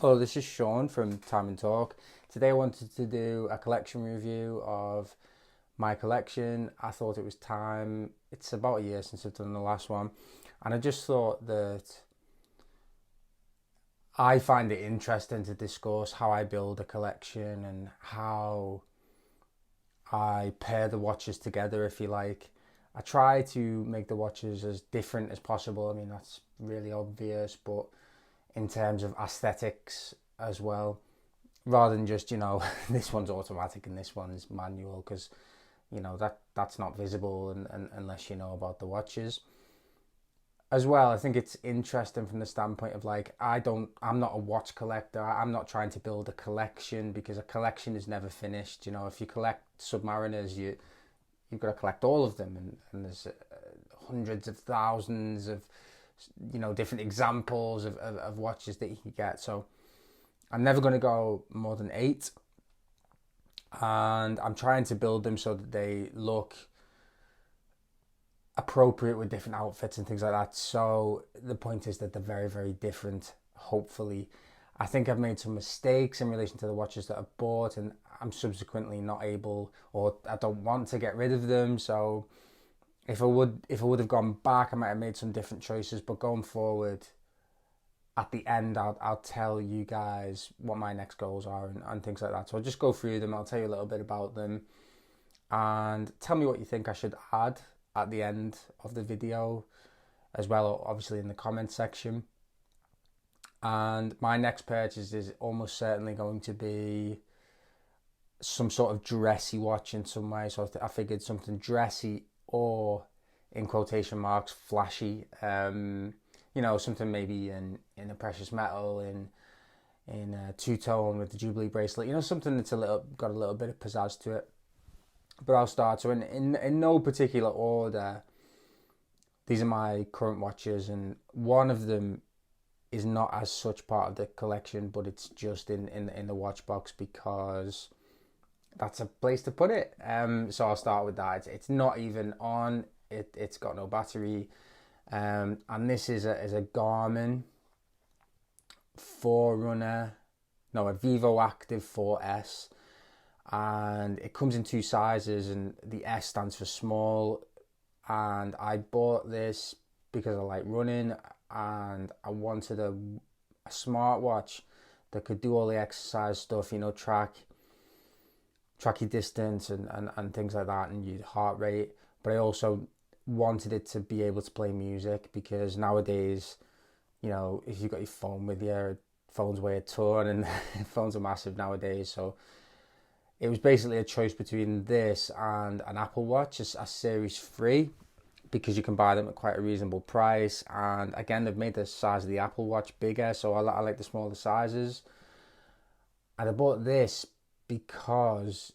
Hello, this is Sean from Time and Talk. Today I wanted to do a collection review of my collection. I thought it was time. It's about a year since I've done the last one, and I just thought that I find it interesting to discuss how I build a collection and how I pair the watches together, if you like. I try to make the watches as different as possible. I mean, that's really obvious, but in terms of aesthetics as well, rather than just, this one's automatic and this one's manual, because that's not visible unless you know about the watches as well. I think it's interesting from the standpoint of, like, I'm not a watch collector. I'm not trying to build a collection, because a collection is never finished. If you collect Submariners, you've got to collect all of them, and there's hundreds of thousands of different examples of watches that you can get. So I'm never going to go more than 8, and I'm trying to build them so that they look appropriate with different outfits and things like that. So the point is that they're very, very different, hopefully. I think I've made some mistakes in relation to the watches that I've bought, and I'm subsequently not able, or I don't want to get rid of them. So if I would have gone back, I might have made some different choices. But going forward, at the end, I'll tell you guys what my next goals are and things like that. So I'll just go through them. I'll tell you a little bit about them, and tell me what you think I should add at the end of the video as well, obviously in the comment section. And my next purchase is almost certainly going to be some sort of dressy watch in some way. So I figured something dressy, or in quotation marks, flashy. Something maybe in a precious metal, in a two-tone with the Jubilee bracelet. Something that's got a little bit of pizzazz to it. But I'll start. So in no particular order, these are my current watches, and one of them is not as such part of the collection, but it's just in the watch box because that's a place to put it. So I'll start with that. It's not even on. It's got no battery. And this is a Garmin Forerunner, no, a Vivo Active 4S. And it comes in 2 sizes, and the S stands for small. And I bought this because I like running, and I wanted a smartwatch that could do all the exercise stuff, track your distance and things like that, and your heart rate. But I also wanted it to be able to play music, because nowadays, if you've got your phone with you, phones weigh a ton, and phones are massive nowadays. So it was basically a choice between this and an Apple Watch, a Series 3, because you can buy them at quite a reasonable price. And again, they've made the size of the Apple Watch bigger, so I like the smaller sizes. And I bought this because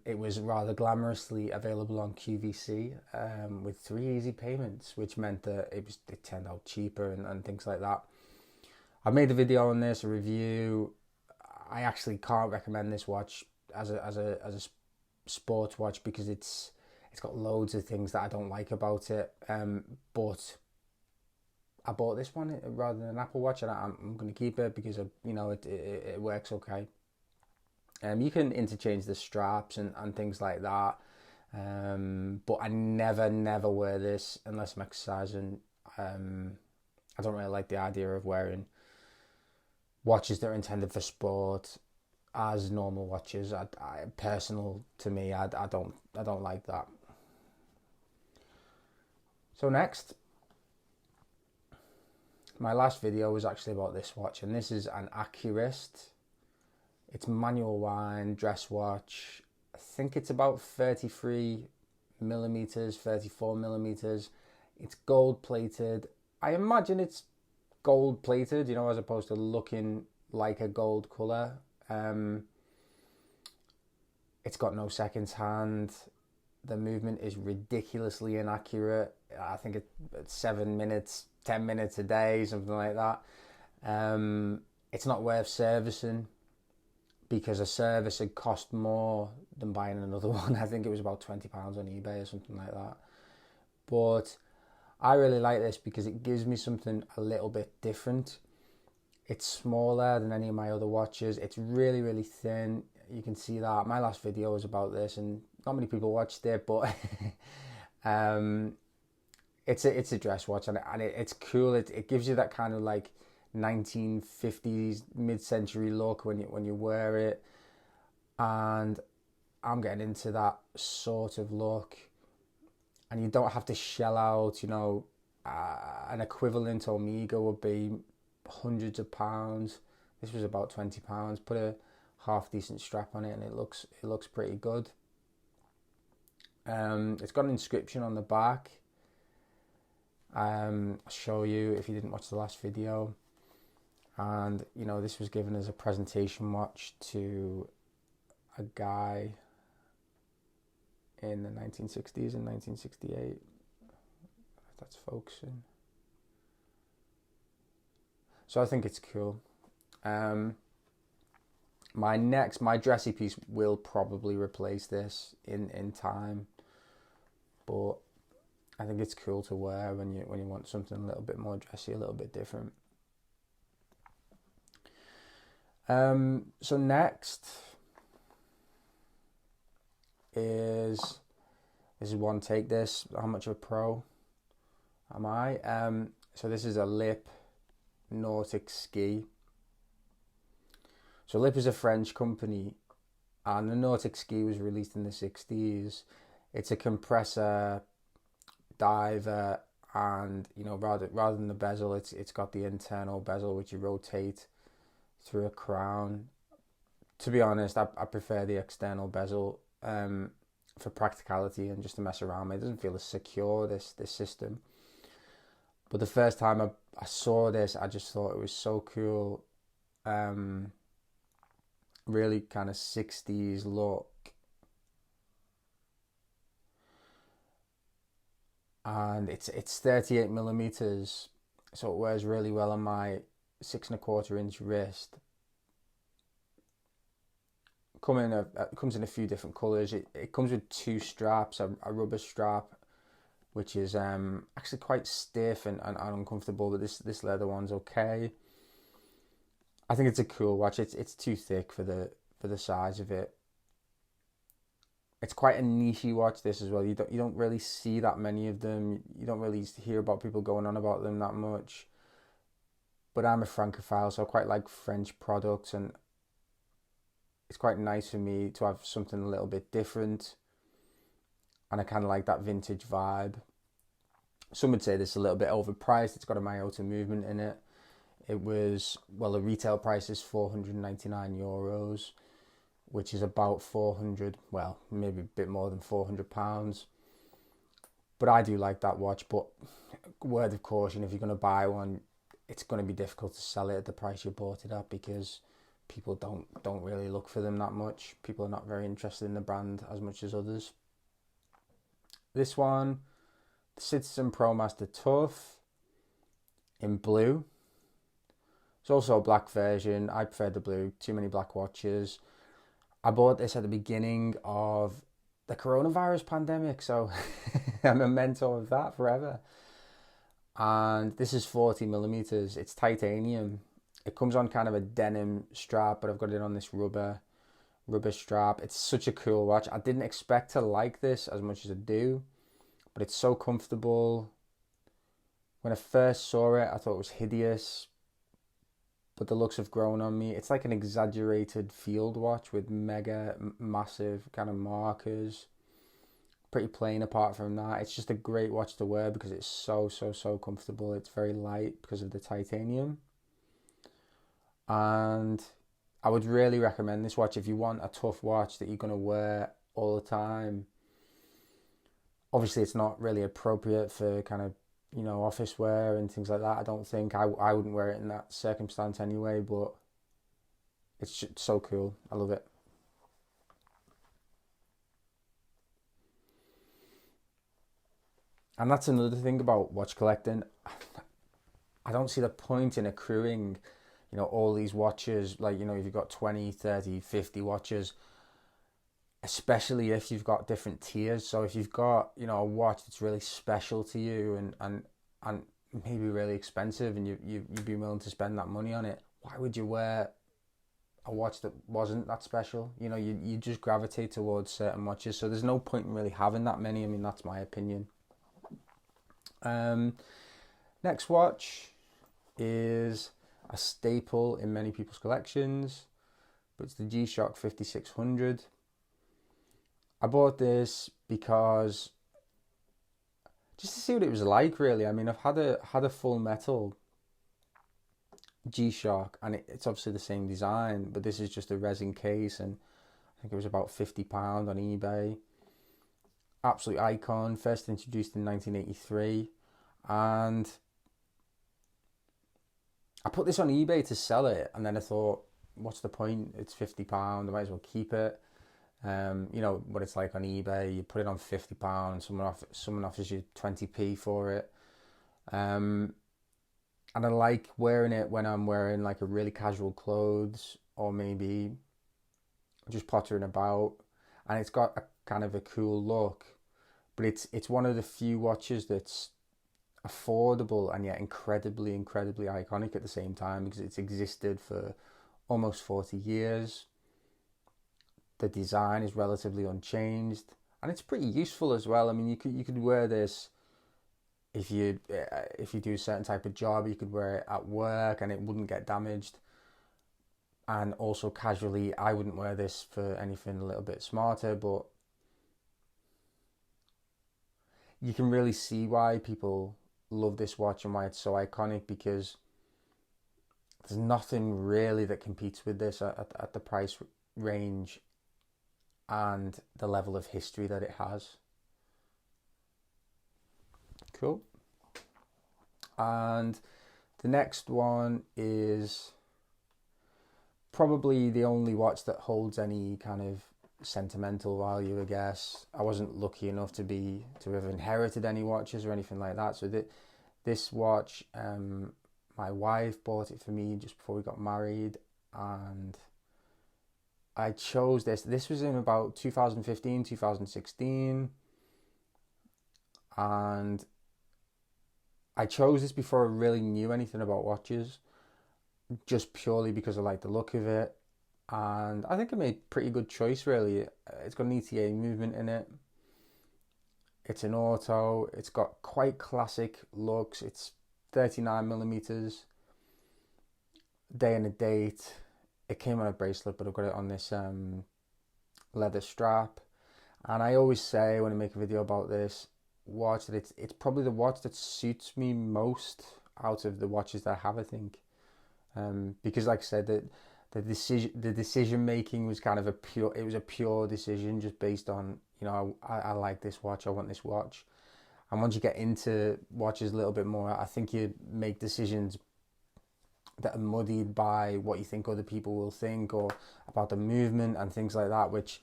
it was rather glamorously available on QVC with 3 easy payments, which meant that it turned out cheaper and things like that. I made a video on this, a review. I actually can't recommend this watch as a sports watch, because it's got loads of things that I don't like about it. But I bought this one rather than an Apple Watch, and I'm going to keep it because it works okay. You can interchange the straps and things like that. But I never wear this unless I'm exercising. I don't really like the idea of wearing watches that are intended for sport as normal watches. Personal to me, I don't like that. So next, my last video was actually about this watch, and this is an Accurist. It's manual wind dress watch. I think it's about 33 millimeters, 34 millimeters. It's gold plated. I imagine it's gold plated, as opposed to looking like a gold color. It's got no seconds hand. The movement is ridiculously inaccurate. I think it's 7 minutes, 10 minutes a day, something like that. It's not worth servicing, because a service had cost more than buying another one. I think it was about £20 on eBay or something like that. But I really like this because it gives me something a little bit different. It's smaller than any of my other watches. It's really, really thin. You can see that. My last video was about this and not many people watched it, but it's a dress watch, and it's cool. It gives you that kind of like 1950s mid-century look when you wear it, and I'm getting into that sort of look. And you don't have to shell out, an equivalent Omega would be hundreds of pounds. This was about £20. Put a half decent strap on it, and it looks pretty good. It's got an inscription on the back. I'll show you if you didn't watch the last video. And this was given as a presentation watch to a guy in the 1960s and 1968. That's focusing. So I think it's cool. My dressy piece will probably replace this in time, but I think it's cool to wear when you want something a little bit more dressy, a little bit different. So next is one take this. How much of a pro am I? So this is a Lip Nautic ski. So Lip is a French company, and the Nautic ski was released in the 60s. It's a compressor diver, and rather than the bezel, it's got the internal bezel which you rotate through a crown. To be honest, I prefer the external bezel for practicality and just to mess around with. It doesn't feel as secure, this system. But the first time I saw this, I just thought it was so cool. Really kind of 60s look. And it's 38 millimeters, so it wears really well on my 6¼ inch wrist. Comes in a few different colours. It comes with two straps, a rubber strap, which is actually quite stiff and uncomfortable, but this leather one's okay. I think it's a cool watch. It's too thick for the size of it. It's quite a niche-y watch, this as well. You don't really see that many of them. You don't really hear about people going on about them that much. But I'm a Francophile, so I quite like French products, and it's quite nice for me to have something a little bit different. And I kind of like that vintage vibe. Some would say this is a little bit overpriced. It's got a Miyota movement in it. It was, the retail price is €499, which is about 400, maybe a bit more than £400. But I do like that watch. But word of caution, if you're going to buy one, it's going to be difficult to sell it at the price you bought it at, because people don't really look for them that much. People are not very interested in the brand as much as others. This one, the Citizen Promaster Tough in blue. It's also a black version. I prefer the blue. Too many black watches. I bought this at the beginning of the coronavirus pandemic, so I'm a mentor of that forever. And this is 40 millimeters. It's titanium. It comes on kind of a denim strap, but I've got it on this rubber strap. It's such a cool watch. I didn't expect to like this as much as I do, but it's so comfortable. When I first saw it, I thought it was hideous, but the looks have grown on me. It's like an exaggerated field watch with massive kind of markers. Pretty plain apart from that. It's just a great watch to wear because it's so comfortable. It's very light because of the titanium. And I would really recommend this watch if you want a tough watch that you're going to wear all the time. Obviously, it's not really appropriate for kind of, office wear and things like that. I don't think. I wouldn't wear it in that circumstance anyway, but it's just so cool. I love it. And that's another thing about watch collecting. I don't see the point in accruing, all these watches. Like, if you've got 20, 30, 50 watches, especially if you've got different tiers. So if you've got, a watch that's really special to you and maybe really expensive, and you'd be willing to spend that money on it, why would you wear a watch that wasn't that special? You know, you just gravitate towards certain watches, so there's no point in really having that many. I mean, that's my opinion. Next watch is a staple in many people's collections, but it's the G-Shock 5600. I bought this because just to see what it was like, really. I mean, I've had a full metal G-Shock, and it's obviously the same design, but this is just a resin case, and I think it was about £50 on eBay. Absolute icon, first introduced in 1983, and I put this on eBay to sell it, and then I thought, what's the point? It's £50, I might as well keep it. You know what it's like on eBay, you put it on £50, someone offers you 20p for it. And I like wearing it when I'm wearing like a really casual clothes, or maybe just pottering about, and it's got a kind of a cool look, but it's one of the few watches that's affordable and yet incredibly iconic at the same time, because it's existed for almost 40 years. The design is relatively unchanged, and it's pretty useful as well. I mean, you could wear this if you do a certain type of job. You could wear it at work and it wouldn't get damaged. And also casually, I wouldn't wear this for anything a little bit smarter, but you can really see why people love this watch and why it's so iconic, because there's nothing really that competes with this at the price range and the level of history that it has. Cool. And the next one is probably the only watch that holds any kind of sentimental value, I guess. I wasn't lucky enough to have inherited any watches or anything like that. So this watch, my wife bought it for me just before we got married, and I chose this. This was in about 2015, 2016, and I chose this before I really knew anything about watches, just purely because I like the look of it, and I think I made a pretty good choice, really. It's got an ETA movement in it. It's an auto. It's got quite classic looks. It's 39mm, day and a date. It came on a bracelet, but I've got it on this leather strap. And I always say when I make a video about this watch that it's probably the watch that suits me most out of the watches that I have, I think. Because like I said, the decision making was kind of a pure decision, just based on, you know, I like this watch, I want this watch. And once you get into watches a little bit more, I think you make decisions that are muddied by what you think other people will think, or about the movement and things like that, which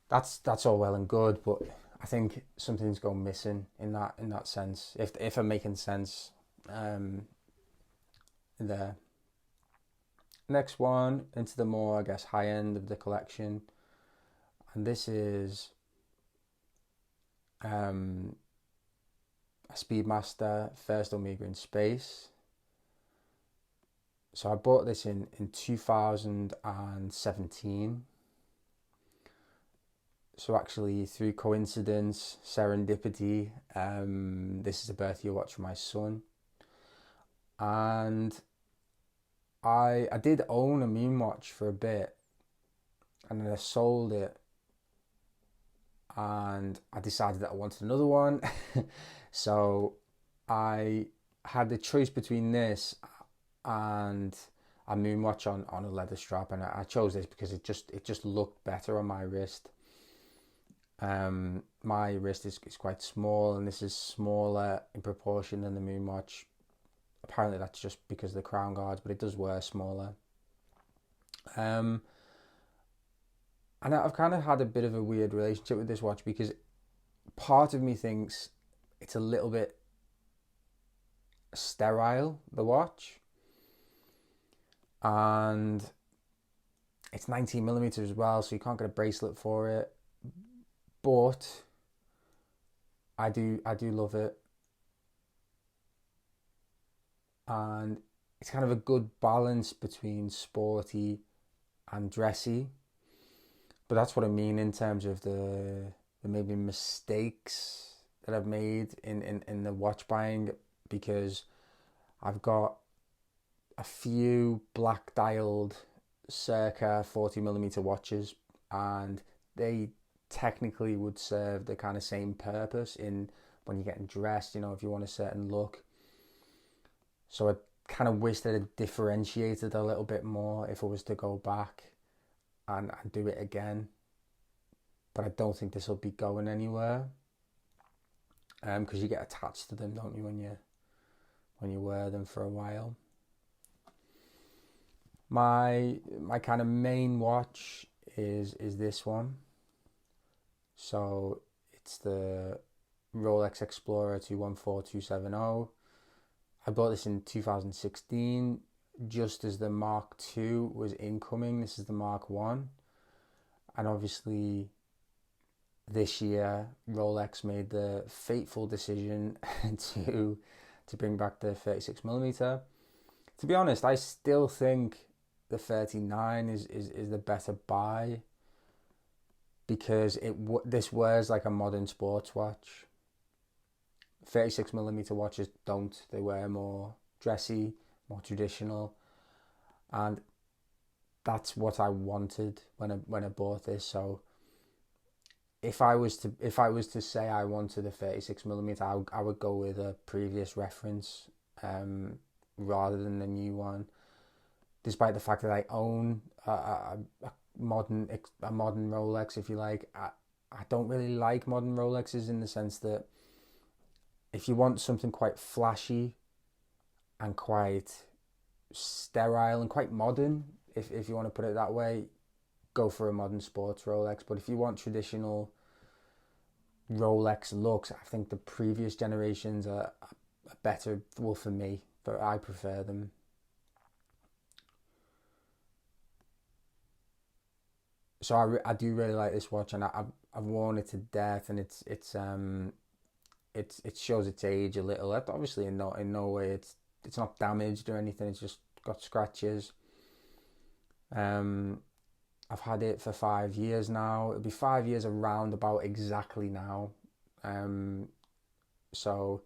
that's all well and good, but I think something's gone missing in that sense, if I'm making sense there. Next one, into the more, I guess, high end of the collection, and this is a Speedmaster First Omega in Space. So I bought this in 2017. So actually, through coincidence, serendipity, this is a birth year watch for my son. And I did own a Moon watch for a bit, and then I sold it, and I decided that I wanted another one. So I had the choice between this and a Moon watch on a leather strap, and I chose this because it just looked better on my wrist. My wrist is quite small, and this is smaller in proportion than the Moon watch. Apparently that's just because of the crown guards, but it does wear smaller. And I've kind of had a bit of a weird relationship with this watch, because part of me thinks it's a little bit sterile, the watch, and it's 19mm as well, so you can't get a bracelet for it, but I do love it. And it's kind of a good balance between sporty and dressy. But that's what I mean in terms of the maybe mistakes that I've made in the watch buying, because I've got a few black dialed circa 40mm watches, and they technically would serve the kind of same purpose in when you're getting dressed, if you want a certain look. So I kind of wish that it differentiated a little bit more if I was to go back and do it again. But I don't think this will be going anywhere, because you get attached to them, don't you, when you wear them for a while. My kind of main watch is this one. So it's the Rolex Explorer 214270. I bought this in 2016, just as the Mark II was incoming. This is the Mark I. And obviously this year Rolex made the fateful decision to bring back the 36mm. To be honest, I still think the 39 is the better buy, because this wears like a modern sports watch. 36mm watches don't. They wear more dressy, more traditional, and that's what I wanted when I bought this. So if I was to say I wanted a 36mm, I would go with a previous reference rather than the new one. Despite the fact that I own a modern Rolex, if you like, I don't really like modern Rolexes, in the sense that if you want something quite flashy and quite sterile and quite modern, if you want to put it that way, go for a modern sports Rolex. But if you want traditional Rolex looks, I think the previous generations are better. Well, for me, but I prefer them. So I do really like this watch, and I've worn it to death, and it shows its age a little. Obviously, in no way it's not damaged or anything. It's just got scratches. I've had it for 5 years now. It'll be 5 years around about exactly now. So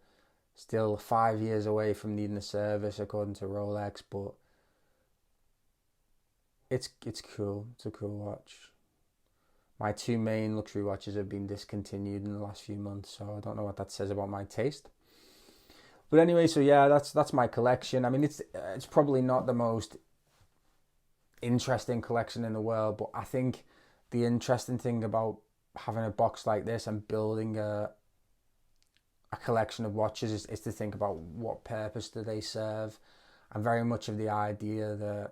still 5 years away from needing a service according to Rolex, but it's cool. It's a cool watch. My two main luxury watches have been discontinued in the last few months, so I don't know what that says about my taste. But anyway, so yeah, that's my collection. I mean, it's probably not the most interesting collection in the world, but I think the interesting thing about having a box like this and building a collection of watches is to think about what purpose do they serve. I'm very much of the idea that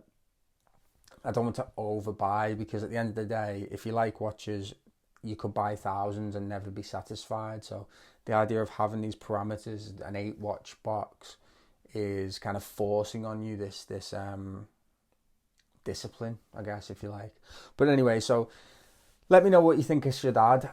I don't want to overbuy, because at the end of the day, if you like watches, you could buy thousands and never be satisfied. So the idea of having these parameters, an 8-watch box, is kind of forcing on you this discipline, I guess, if you like. But anyway, so let me know what you think I should add.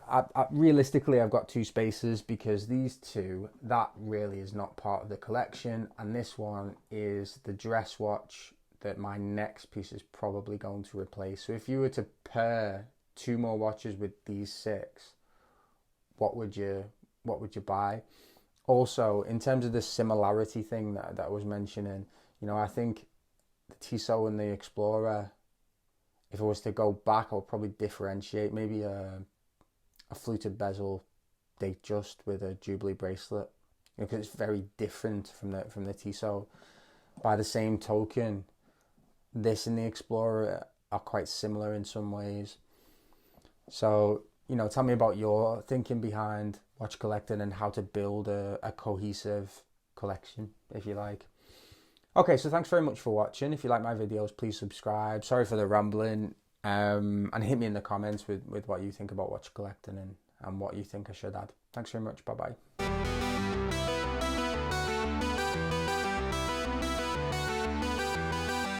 Realistically, I've got 2 spaces, because these two, that really is not part of the collection, and this one is the dress watch that my next piece is probably going to replace. So if you were to pair 2 more watches with these 6, what would you buy? Also, in terms of the similarity thing that I was mentioning, I think the Tissot and the Explorer, if I was to go back, I would probably differentiate maybe a fluted bezel Datejust with a Jubilee bracelet, because it's very different from the Tissot. By the same token, this and the Explorer are quite similar in some ways. So, tell me about your thinking behind watch collecting and how to build a cohesive collection, if you like. Okay, so thanks very much for watching. If you like my videos, please subscribe. Sorry for the rambling. And hit me in the comments with what you think about watch collecting and what you think I should add. Thanks very much. Bye-bye.